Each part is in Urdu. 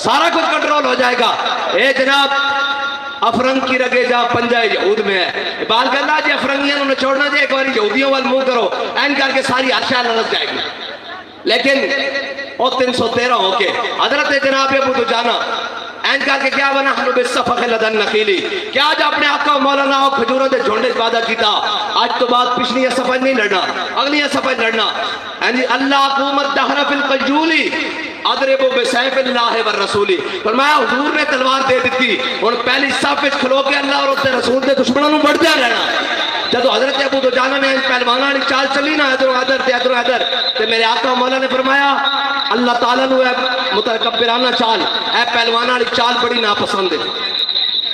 سارا کچھ کنٹرول ہو جائے گا. اے جناب افرنگ کی رگے جا پنجہ یہود میں ہے. بال کہنا جی افرنگیاں انہوں نے چھوڑنا جائے ایک بار یہودیوں وال منہ کرو این کر کے ساری عرشہ لڑک جائے گی. لیکن وہ 313 ہو کے حضرت جناب ابو دجانہ این کر کے کیا بنا حنو بالصفق لدن نخیلی کیا آج اپنے آقا و مولانا ہو کھجوروں دے جھونڈے وعدہ کیتا آج تو بات پچھلی صفحہ نہیں لڑنا اگلی صفحہ لڑنا. اللہ حکومت دہر فی القجولی اضربوا بسیف اللہ والرسولی. فرمایا حضور نے تلوار دے دیتی اور پہلی صف وچ کھلو کے اللہ اور اس کے رسول دے دشمنوں نوں بڑھدیا رہنا. جدو حضرت ابو دجانہ نے پہلوانا والی چال چلی نا ادھر ادھر تے ادھر ادھر تے میرے آقا مولا نے فرمایا اللہ تعالیٰ نو اے متکبرانہ چال اے پہلوانا والی چال بڑی ناپسند ہے.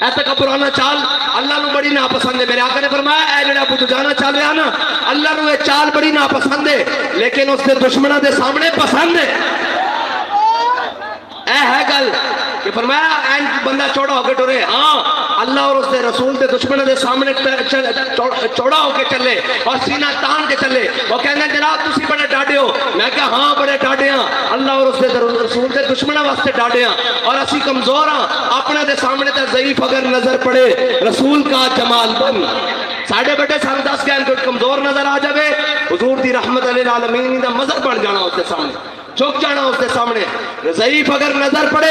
اے تکبرانہ چال اللہ نو بڑی ناپسند ہے. میرے آقا نے فرمایا اے جڑا ابو دجانہ چال رہا نا اللہ نو اے چال بڑی ناپسند ہے لیکن اس دے دشمنوں دے سامنے پسند ہے. اے ہے گل کہ فرمایا این بندہ چوڑا ہو کے ٹرے ہاں اللہ اور اس دے رسول دے دشمنوں دے سامنے چوڑا ہو کے چلے اور سینہ تان کے چلے. وہ کہنا جناب تسی بڑے ڈاڈے ہو. میں کہا ہاں بڑے ڈاڈے ہاں اللہ اور اس دے رسول دے دشمنوں واسطے ڈاڈے ہاں اور اسی کمزور ہاں اپنے دے سامنے تے ضعیف اگر نظر پڑے رسول کا جمال بن. ساڑھے بڑے سال 10 کے کوئی کمزور نظر آ جاوے حضور دی رحمت علیہ العالمین دا مذہب بن جانا اس دے سامنے جھک جانا اس کے سامنے. ضعیف اگر نظر پڑے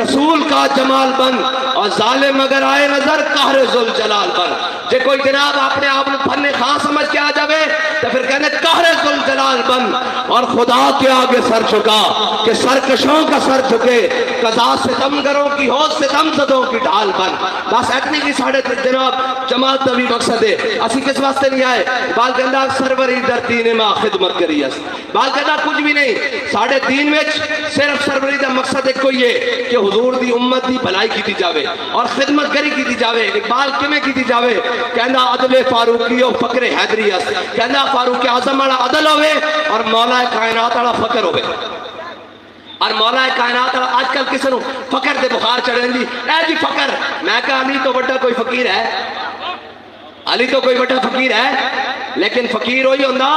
رسول کا جمال بن اور ظالم اگر آئے نظر قہر ذوالجلال بن. جے کوئی جناب اپنے آپ نے فن خاص سمجھ کے آ جاوے تو پھر کہنے قہر ذوالجلال بن اور خدا کے آگے سر جھکا کہ سرکشوں کا سر جھکے قضا ستمگروں کی ہو ستم زدوں کی ڈھال بن. بس اتنی کی ساڑھے جناب جماعت نبی مقصد ہے. اسی کس واسطے نہیں آئے بال کہندہ سروری در دین ماں خدمت کری اس بال کہندہ کچھ بھی نہیں. ساڑھے دین وچ صرف سروری دا مقصد ایک کوئی ہے کہ حضور دی امت دی بھلائی کی جاوے اور خدمت کری کی جاوے. اقبال کمیں کی جاوے کہندہ عدل فاروقی و فقر حیدری اس کہندہ فاروق اعظم والا عدل ہوئے اور مولا کائنات والا فقر ہوئے. اور مولا کائنات والا آج کل کسی نو فقر دے بخار چڑھیں دی اے جی فقر. میں کہا علی تو بڑا کوئی فقیر ہے علی تو کوئی بڑا فقیر ہے لیکن فقیر ہوئی ہوندہ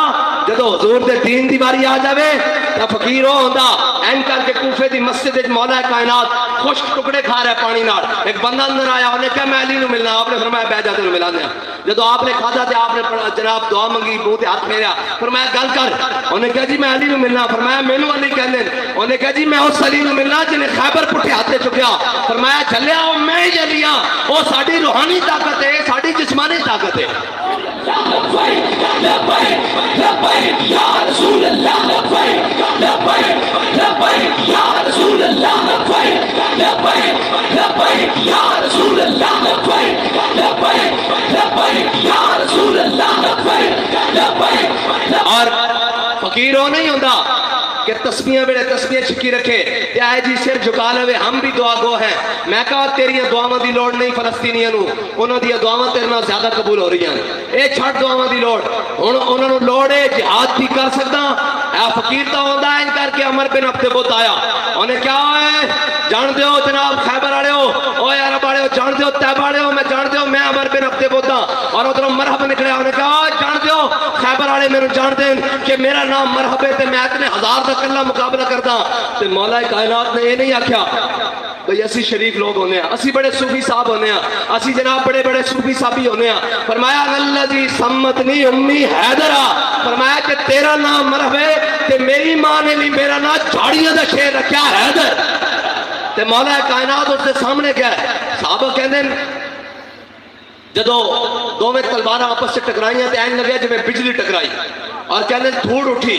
جدو حضور دے دین دی باری آ جاوے یا فقیر ہو ہوندہ این کر کے کوفے دی مسجد مولا کائنات خشک ٹکڑے کھا رہے پانی نار. ایک بندہ اندر آیا انہیں کہا میں علی نو ملنا. آپ نے فرمایا بیٹھ جاتے نو ملا دیا. جدو آپ نے کھادا تھے آپ نے جناب دعا منگی منہ تے ہاتھ پھیریا فرمایا گل کر. انہیں کہا جی میں علی نو ملنا. فرمایا مینوں علی کہندے. انہیں کہا جی میں اس علی نو ملنا جنہیں خیبر پٹھے ہاتھے چکیا. فرمایا چلیا وہ میں ہی علی ہاں وہ ساڈی روحانی طاقت ہے ساڈی جسمانی طاقت ہے. اور فقیر ہو نہیں ہوندہ کہ تسبیحیں بڑے تسبیحیں چھکی رکھے یا آئے جی سر جھکا لے ہم بھی دعا گو ہیں. میں کہا تیری دعاواں دی لوڑ نہیں فلسطینیاں نو انہوں دی دعاواں تیرے نال زیادہ قبول ہو رہی ہیں. اے چھٹ دعاواں دی لوڑ انہوں نے لوڑ ہے جہاد بھی کر سکتا. اے فقیر تو ہوندہ ہے ان کر کے عمر بن عبد بت آیا. انہیں کیا ہے جان دیو جناب خیبر آڑے ہو او عرب آڑے ہو جان دیو تیب آڑے ہو میں جان دیو میں عمر بن عبد بت ہاں. اور ادھر مرحب نکلیا. انہیں کہا جان دیو خیبر آڑے میں جان دیں کہ میرا نام مرحب ہے تے میں اتنے ہزار تک اللہ مقابلہ کرتا. تے مولا کائنات نے یہ نہیں آکھیا بھئی اسی شریف لوگ ہونے ہیں اسی بڑے صوفی صاحب ہونے ہیں اسی جناب بڑے بڑے صوفی صاحبی ہونے ہیں. فرمایا اللذی سمتنی امی حیدرہ. فرمایا کہ تیرا نام مرحب ہے تے میری ماں نے لی میرا نام جھاڑیاں دا شیر رکھیا حیدر. تے مولا کائنات اس سے سامنے کیا ہے. صحابہ کہندے جدو دو میں تلوارہ آپس سے ٹکرائیاں تے این لگیا جب بجلی ٹکرائی اور کہنے دھوڑ اٹھی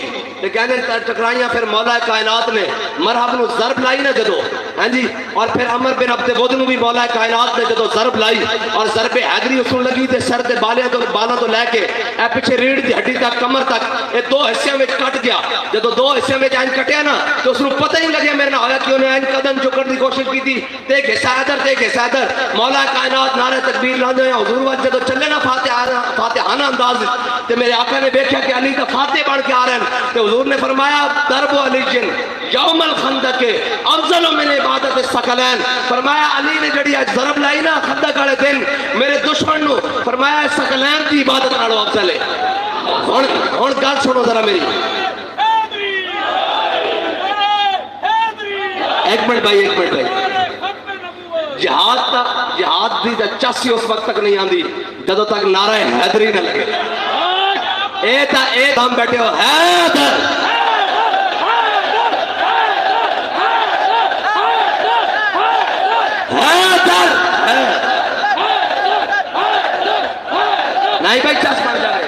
کہنے ٹکرائیاں. پھر مولا کائنات نے مرحب نو ضرب لائی نا جدو ہاں جی اور پھر عمر بن عبد ود نو بھی مولا کائنات نے جدو ضرب لائی اور ضرب حیدری اس لگی تے سر تے بالاں تو لے کے اے پیچھے ریڑھ دی ہڈی تک کمر تک اے دو حصے میں کٹ گیا. جدو دو حصے میں این کٹیا نا تو اس نو پتہ ہی لگیا میرے نہ ہویا کہ انہیں این قدم چکر دی کوشش کی تھی تے کہ سادر تے کہ سادر. مولا کائنات نعرہ تکبیر لاندے ہیں حضور وقت جدو چلے نا فاتحانہ انداز تے میرے آقا نے دیکھا کہ علی کا فاتح بڑھ کے آ رہے ہیں. تے حضور نے فرمایا ضرب علی جن یوم الخندق افضل من عبادت الثقلین. فرمایا علی نے جڑی آج ضرب لائی نا خندق والے دن میرے دشمن نو فرمایا ثقلین کی عبادت نالوں افضل ہے. ہن گل سنو ذرا میری ایک منٹ بھائی جہاد دی چاسی اس وقت تک نہیں آندی جدو تک نعرہ حیدری نہ لگے. اے ہم بیٹھے ہو حیدر حیدر نہیں بھائی چاس پڑ جائے.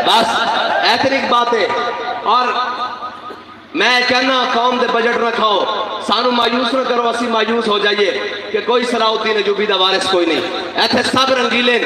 بس ایتھنک بات ہے. اور میں کہنا قوم دے بجٹ نہ کھاؤ, سانو مایوس نہ کرو, اسی مایوس ہو جائیے کہ کوئی صلاح الدین ایوبی دا وارث کوئی نہیں. ایتھے سب رنگیلے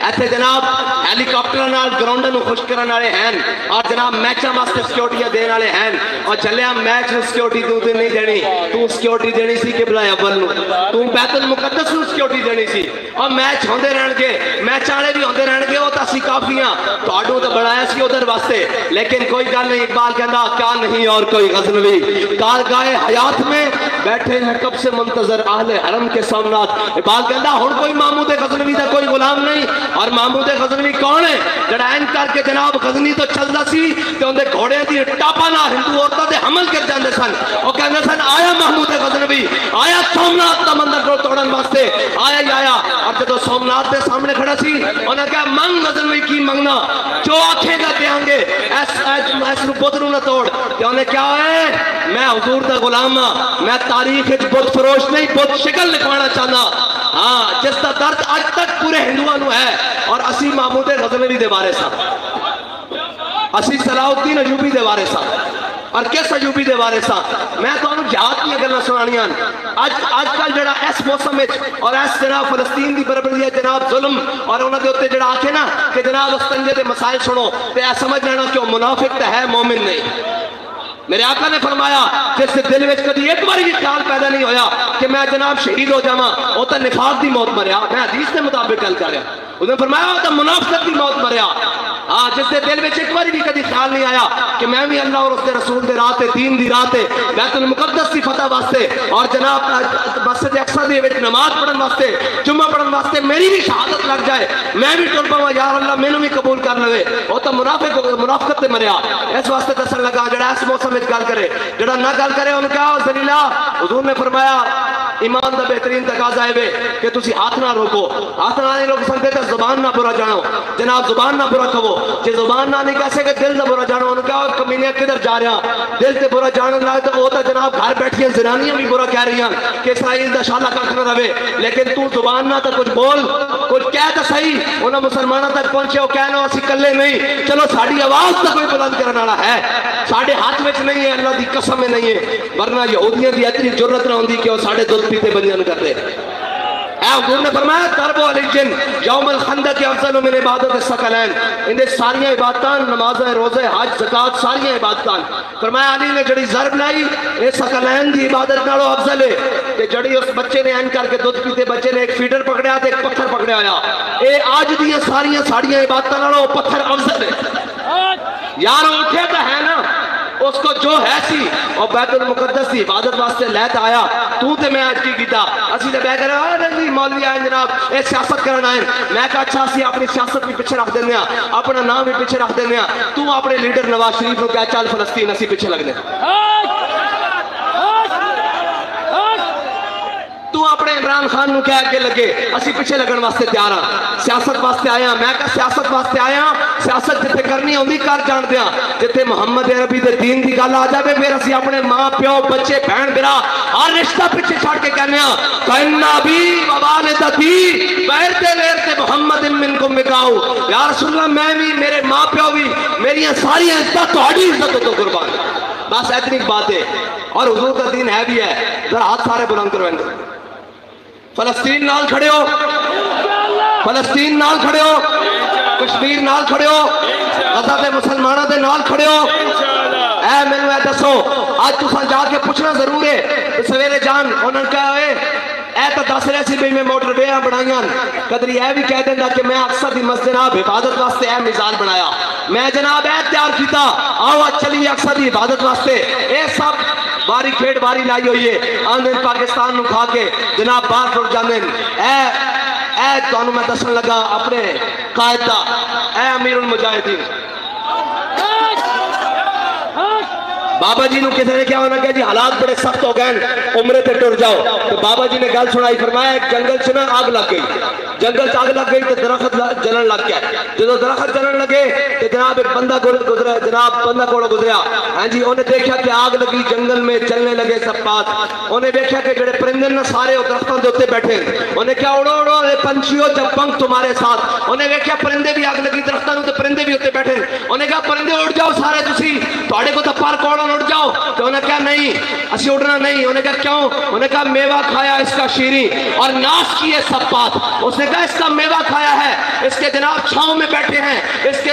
ایتھے جناب ہیلی کاپٹر نال گراؤنڈ نو خوش کرن والے ہیں اور جناب میچاں واسطے سیکورٹیاں دین والے ہیں. اور چلیا میچ نو سیکورٹی تو نہیں دینی, تو سیکورٹی دینی سی قبلہ اول نو, تو بیت المقدس نو سیکورٹی دینی سی. اور میچ ہوندے رہن گے, میچ والے بھی ہوندے رہن گے, وہ تا سی کافیاں تہاڈوں تے بنایا سی ادھر واسطے. لیکن کوئی گل نہیں, اقبال کہندا کیا نہیں اور کوئی غزنوی کارگاہ حیات میں بیٹھے ہیں کب سے منتظر اہل حرم کے سامنات. اقبال کہندا ہن کوئی محمود غزنوی دا کوئی غلام نہیں. اور محمود غزنوی کون ہے؟ جڑا این کر کے جناب غزنی تو چلدا سی تے اون دے گھوڑے دی ٹاپا نال ہندو عورتاں تے حمل کر جاندے سن. او کہندے سن آیا محمود غزنوی, آیا سومنات دا مندر کو توڑن واسطے, آیا ہی آیا. اور جدو سومنات دے سامنے کھڑا سی انہاں کہا منگ غزنوی کی منگنا, جو آکھے گا دیاں گے, ایس بت نو نہ توڑ. تے انہیں کیا ہے, میں حضور دا غلام ہاں, میں تاریخ وچ بت فروش نہیں, بت شکل لکھوانا چاہنا. ہاں جس دا درد اج تک پورے ہندوؤں نو ہے. اور اسی محمود غزنوی دے وارث ہاں, اسی صلاح الدین ایوبی دے وارث ہاں. اور کس ایوبی دے وارث ہاں؟ میں تانوں جہاد دی گلاں سنانیاں. اج کل جڑا اس موسم وچ اور اس جناب فلسطین دی بربری ہے جناب ظلم, اور انہاں دے اوتے جڑا آکھے نا کہ جناب استنجے دے مسائل سنو, تے اے سمجھ لینا کہ منافق تے ہے, مومن نہیں. میرے آقا نے فرمایا جس سے دل میں کبھی ایک بار یہ خیال پیدا نہیں ہویا کہ میں جناب شہید ہو جاواں, وہ تو نفاق دی موت مریا. میں حدیث کے مطابق گل کر رہا. انہوں نے فرمایا وہ تو منافقت دی موت مریا. ہاں جس سے دل میں ایک بار بھی کبھی خیال نہیں آیا کہ میں بھی اللہ اور اس کے رسول دے راہ تے, دین دی راہ تے, بیت المقدس کی فتح واسطے اور جناب مسجد اقصی دے وچ نماز پڑھن واسطے, جمعہ پڑھن واسطے میری بھی شہادت لگ جائے, میں بھی ٹر پاواں, یا اللہ مینوں بھی قبول کر لے. وہ تو منافقت تے مریا. اس واسطے دسن لگا جڑا اس موسم وچ گل کرے, جڑا نہ گل کرے ان کا ذلیلا. حضور نے فرمایا ایمان دا بہترین تقاضا ہے کہ تسی ہاتھ نہ روکو, ہاتھ نہ نہیں روک سکتے تو زبان نہ برا جانو, جناب زبان نہ برا کہو. جے زبان نہ نہیں کہہ سکے دل نہ برا جانو. ان کا کمینے کدھر جا رہا, دل تے برا جاننے لگے تو وہ تو جناب گھر بیٹھی ہیں زنانیاں بھی برا کہہ رہی ہیں کہ اسرائیل دا شالا کھ نہ رہے. لیکن تو زبان نہ تو کچھ بول, کچھ کہہ تو صحیح. انہاں مسلمانوں تک پہنچے, وہ کہنا اسی کلے نہیں, چلو ساڈی آواز تو کوئی بلند کرنے والا ہے, ساڈے ہاتھ وچ نہیں ہے, اللہ دی قسم نہیں ہے. ورنہ یہودیاں دی اتنی جرت نہ ہوندی کہ وہ ساڈے دودھ پیتے بنیان کرتے. اے حضور نے فرمایا ضرب علیہم یوم الخندق افضل من عبادت الثقلین. ان دے ساری عبادتاں, نماز, روزے, حج, زکات, ساری عبادتاں. فرمایا علی نے جڑی ضرب لائی اے ثقلین دی عبادت نالوں افضل ہے. کہ جڑی اس بچے نے این کر کے دودھ پیتے بچے نے ایک فیڈر پکڑیا تے ایک پتھر پکڑیا ہویا, اے آج دی ساری عبادتاں نالوں پتھر افضل ہے. یار اٹھے تو ہے نا, اس کو جو ہے سی اور بیت المقدس کی عبادت واسطے لیت آیا. تو تے میں آج کی کیتا, اسی تے بے کر رہے مولوی آئے جناب اے سیاست کرنا ہے. میں کہا اچھا سی اپنی سیاست بھی پیچھے رکھ دینے, اپنا نام بھی پیچھے رکھ دینے. تو اپنے لیڈر نواز شریف کو کہا چل فلسطین اسی پیچھے لگ دیں. تو اپنے عمران خان نو کہہ کے لگے اسی پیچھے لگن واسطے تیار ہاں, سیاست واسطے آیا. میں کہا سیاست واسطے آیا, سیاست جتے کرنی ہوندی کر جان دیاں. جتے محمد عربی دے دین دی گل آ جاوے پھر اسی اپنے ماں پیو بچے بہن برا ہر رشتہ پیچھے چھڑ کے کہنے ہاں کہنا بھی ووالدتی بیرتے لیرتے محمد منکم بکاؤ. یا رسول اللہ میں بھی, میرے ماں پیو بھی, میری ساری عزت تہاڈی عزت تو قربان. بس اتنی بات ہے. اور حضور کا دین ہے بھی ہے. ذرا ہاتھ سارے بلند کرو. فلسطین نال کھڑے ہو, فلسطین نال کھڑے ہو, کشمیر نال کھڑے ہو, غزہ دے مسلمانوں دے نال کھڑے ہو. اے میں نے دسو آج تساں جا کے پوچھنا ضرور ہے. سویرے جان انہوں نے کہا اے تو دس رہے سی بھی میں موٹر ویاں بنائیاں, قدری اے بھی کہہ دینا کہ میں اکثر دی مسجد جناب عبادت واسطے اے میزان بنایا, میں جناب اے تیار کیتا, آؤ چلی اکثر دی عبادت واسطے. اے سب باری کھیڑ باری لائی ہوئی ہے, آندھن پاکستان نو کھا کے جناب باہر ٹر جاندن. اے تانوں میں دسن لگا اپنے قائد دا، اے امیر المجاہدین بابا جی نو کسی نے کیا ہونا کہ جی حالات بڑے سخت ہو گئے عمرے تے ٹر جاؤ، تو بابا جی نے گل سنائی، فرمایا ایک جنگل سے نا آگ لگ گئی، جنگل سے آگ لگ گئی تو درخت جلن لگ گیا، جب درخت جلن لگے تو جناب ایک بندہ گزرا، جناب بندہ کوڑا گزریا، ہاں جی انہیں دیکھا کہ آگ لگی، جنگل میں چلنے لگے سب پاس، انہیں دیکھا کہ جڑے پرندے نہ سارے درختوں کے اوپر بیٹھے، انہیں کیا اڑو اڑو پنچھیوں جب پنکھ تمہارے ساتھ، انہیں دیکھا پرندے بھی آگ لگی درختوں تے پرندے بھی اوپر بیٹھے، انہیں کہا پرندے اڑ جاؤ سارے تسی، تواڈے کو تو پر کوڑا اڑ جاؤ، تو انہیں کہا نہیں اسی اڑنا نہیں، انہیں کہا کیوں؟ انہیں کہا میوہ کھایا اس کا شیریں اور ناش کیے سب بات، اس نے کہا اس کا میوہ کھایا ہے، اس کے جناب چھاؤں میں بیٹھے ہیں، اس کے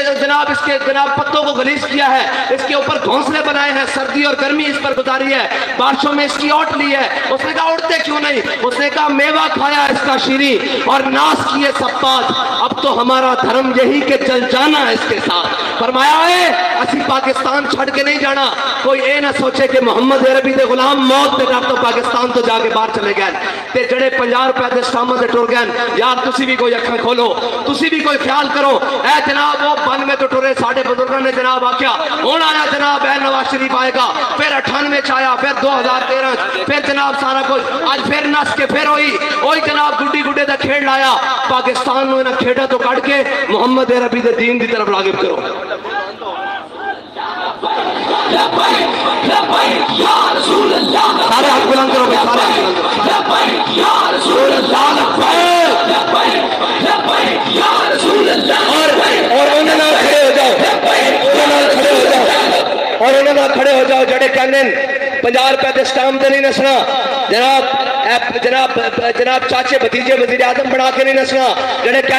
جناب پتوں کو غلیظ کیا ہے، اس کے اوپر گھونسلے بنائے ہیں، سردی اور گرمی اس پر گزاری ہے، بارشوں میں اس کی اوٹ لی ہے، اس نے کہا اڑتے کیوں نہیں؟ اس نے کہا میوہ کھایا اس کا شیریں اور ناش کیے سب بات، اب تو ہمارا دھرم یہی کہ چل جانا ہے اس کے ساتھ۔ فرمایا ہے اسی پاکستان چھڑ کے نہیں جانا، کوئی اے نہ سوچے کہ محمد عربی دے غلام موت دے ڈر تو پاکستان تو جا کے باہر چلے گئے تے جڑے 50 روپے دے سامان دے ٹر گئے، یار تسی بھی کوئی اکھاں کھولو، تسی بھی کوئی خیال کرو، اے جناب وہ 92 تو ٹرے ساڈے بزرگوں نے جناب آکھیا، ہن آیا جناب اے نواز شریف آئے گا، پھر 98 چ آیا، پھر 2013 پھر جناب سارا کچھ، آج پھر نس کے پھر ہوئی جناب گڈی گڈے دا کھیڑ لایا، پاکستان نو انہاں کھیڑا تو کٹ کے محمد عربی دے دین دی طرف راغب کرو۔ سارے ہاتھ بلند کرو بھائی، سارے ہاتھ بلند کرو، اور انہوں نے کھڑے ہو جاؤ، اور انہوں نے کھڑے ہو جاؤ جڑے کہنے 50 روپے دے سٹام تے نہیں نسنا، جناب چاچے بھتیجے وزیر اعظم بنا کے نہیں نسنا، جڑے